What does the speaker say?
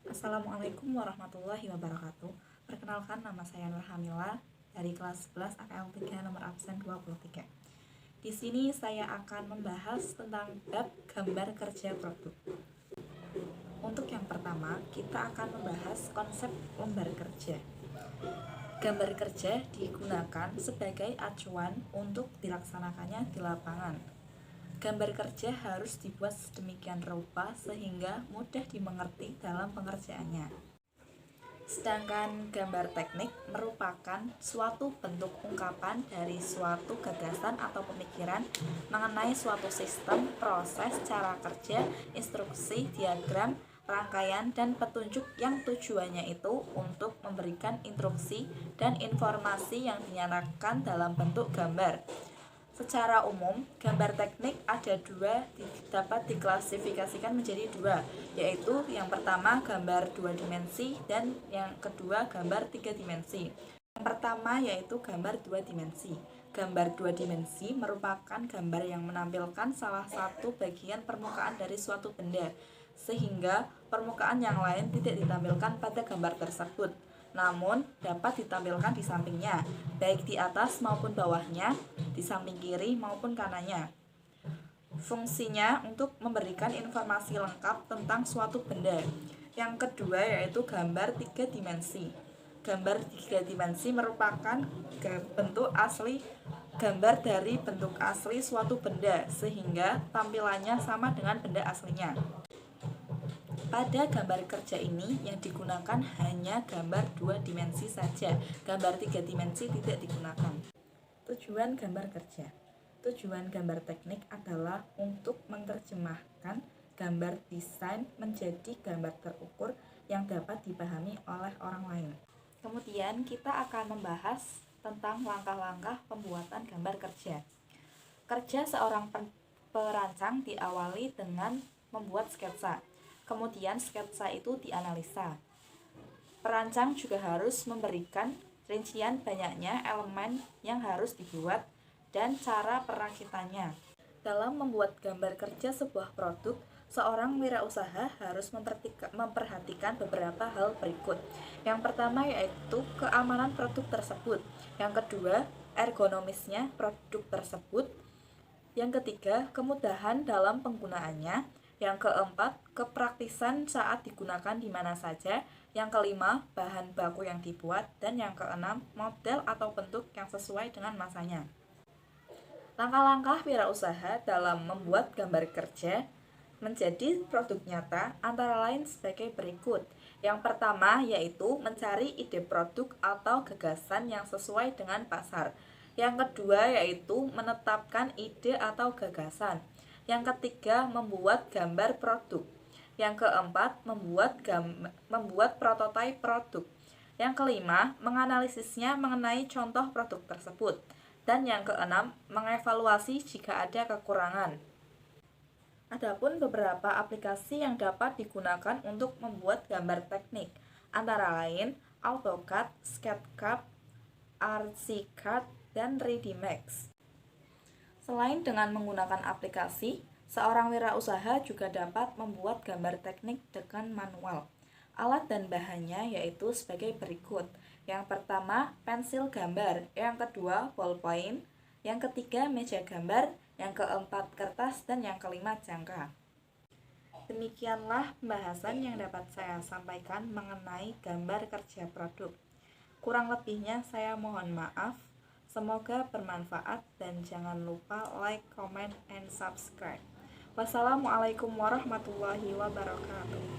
Assalamualaikum warahmatullahi wabarakatuh. Perkenalkan, nama saya Nur Hamila dari kelas 11 AKL 3 nomor absen 23. Di sini saya akan membahas tentang bab gambar kerja produk. Untuk yang pertama, kita akan membahas konsep lembar kerja. Gambar kerja digunakan sebagai acuan untuk dilaksanakannya di lapangan. Gambar kerja harus dibuat sedemikian rupa sehingga mudah dimengerti dalam pengerjaannya. Sedangkan gambar teknik merupakan suatu bentuk ungkapan dari suatu gagasan atau pemikiran mengenai suatu sistem, proses, cara kerja, instruksi, diagram, rangkaian, dan petunjuk yang tujuannya itu untuk memberikan instruksi dan informasi yang dinyatakan dalam bentuk gambar. Secara umum, gambar teknik ada dua, dapat diklasifikasikan menjadi dua, yaitu yang pertama gambar 2 dimensi dan yang kedua gambar 3 dimensi. Yang pertama yaitu gambar 2 dimensi. Gambar 2 dimensi merupakan gambar yang menampilkan salah satu bagian permukaan dari suatu benda, sehingga permukaan yang lain tidak ditampilkan pada gambar tersebut, namun dapat ditampilkan di sampingnya, baik di atas maupun bawahnya, di samping kiri maupun kanannya. Fungsinya untuk memberikan informasi lengkap tentang suatu benda. Yang kedua yaitu gambar 3 dimensi. Gambar 3 dimensi merupakan bentuk asli, gambar dari bentuk asli suatu benda, sehingga tampilannya sama dengan benda aslinya. Pada gambar kerja ini yang digunakan hanya gambar 2 dimensi saja, gambar 3 dimensi tidak digunakan. Tujuan gambar kerja. Tujuan gambar teknik adalah untuk menerjemahkan gambar desain menjadi gambar terukur yang dapat dipahami oleh orang lain. Kemudian kita akan membahas tentang langkah-langkah pembuatan gambar kerja. Kerja seorang perancang diawali dengan membuat sketsa. Kemudian sketsa itu dianalisa. Perancang juga harus memberikan rincian banyaknya elemen yang harus dibuat dan cara perakitannya. Dalam membuat gambar kerja sebuah produk, seorang wirausaha harus memperhatikan beberapa hal berikut. Yang pertama yaitu keamanan produk tersebut. Yang kedua, ergonomisnya produk tersebut. Yang ketiga, kemudahan dalam penggunaannya. Yang keempat, kepraktisan saat digunakan di mana saja. Yang kelima, bahan baku yang dibuat. Dan yang keenam, model atau bentuk yang sesuai dengan masanya. Langkah-langkah wirausaha dalam membuat gambar kerja menjadi produk nyata antara lain sebagai berikut. Yang pertama yaitu mencari ide produk atau gagasan yang sesuai dengan pasar. Yang kedua yaitu menetapkan ide atau gagasan. Yang ketiga, membuat gambar produk. Yang keempat, membuat prototipe produk. Yang kelima, menganalisisnya mengenai contoh produk tersebut. Dan yang keenam, mengevaluasi jika ada kekurangan. Adapun beberapa aplikasi yang dapat digunakan untuk membuat gambar teknik, antara lain AutoCAD, SketchUp, Archicad, dan Readimax. Selain dengan menggunakan aplikasi, seorang wirausaha juga dapat membuat gambar teknik dengan manual. Alat dan bahannya yaitu sebagai berikut. Yang pertama, pensil gambar. Yang kedua, ballpoint. Yang ketiga, meja gambar. Yang keempat, kertas. Dan yang kelima, jangka. Demikianlah pembahasan yang dapat saya sampaikan mengenai gambar kerja produk. Kurang lebihnya saya mohon maaf. Semoga bermanfaat dan jangan lupa like, comment, and subscribe. Wassalamualaikum warahmatullahi wabarakatuh.